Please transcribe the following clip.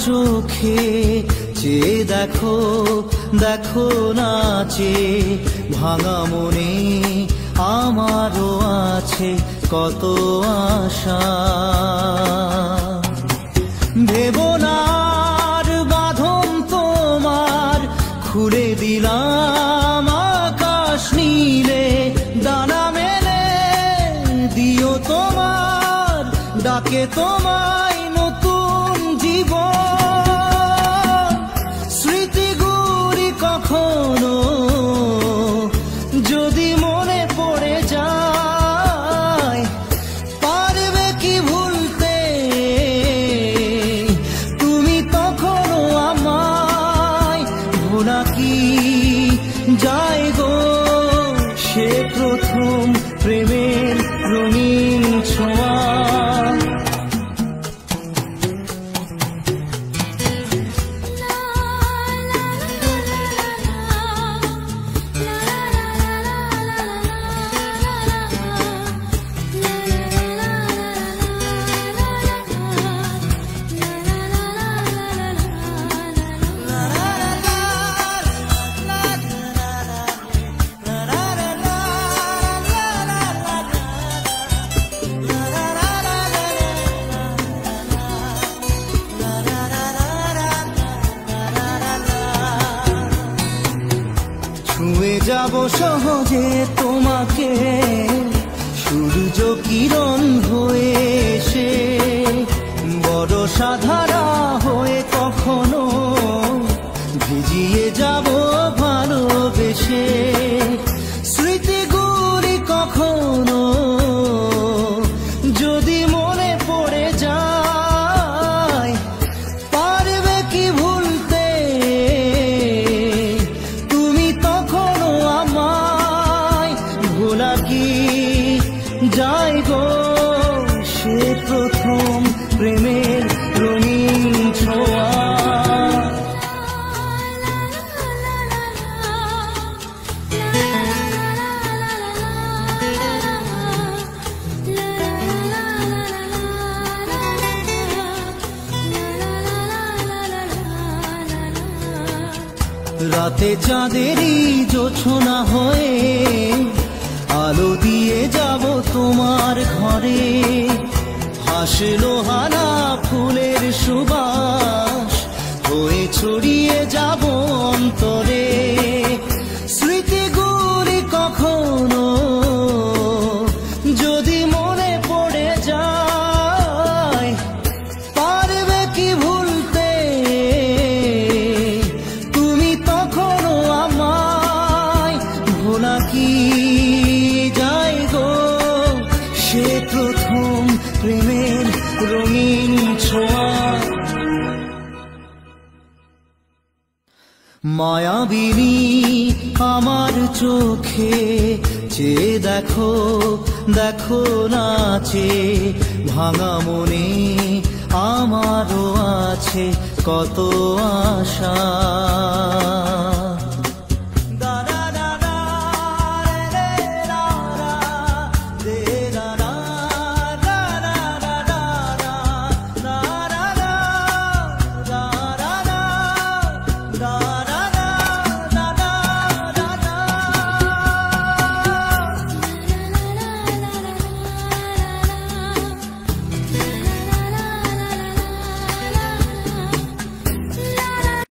চোখে চেয়ে দেখো দেখো নাচে ভাঙা মনে আমারও আছে কত আশা। ভেবো না আর বাঁধন তোমার, খুলে দিলাম আকাশ নীলে, ডানা মেলে দিও তোমার ডাকে তোমায় নতুন জীবন। স্মৃতিগুলি কখনো যদি মনে পড়ে যায়, পারবে কি ভুলতে তুমি তখনও আমায়? ভোলা কি যায় গো সে প্রথম প্রেমের রঙিন ছোঁয়া। ছুঁয়ে যাব সহজে তোমাকে সূর্য কিরণ হয়ে এসে, বড় সাধারা হয়ে কখনো ভিজিয়ে যাব ভালোবেসে। স্মৃতিগুলি কখনো যদি মনে পড়ে যায়, পারবে কি ভুলতে তুমি তখনও আমায়? ভোলা কি যায় গো সে প্রথম প্রেমের রঙিন ছোঁয়া। রাতে চাঁদেরই জোছনা হয়ে আলো দিয়ে যাব তোমার ঘরে, হাসলো হানা ফুলের সুবাস হয়ে ছড়িয়ে যাব অন্তরে। স্মৃতিগুলি কখনো যদি মনে পড়ে যায়, পারবে কি ভুলতে তুমি তখনও আমায়? ভোলা কি যায় গো সে প্রথম প্রেমের রঙিন ছোঁয়া। মায়াবিনী আমার চোখে চেয়ে দেখো দেখো নাচে ভাঙা মনে আমারও আছে কত আশা।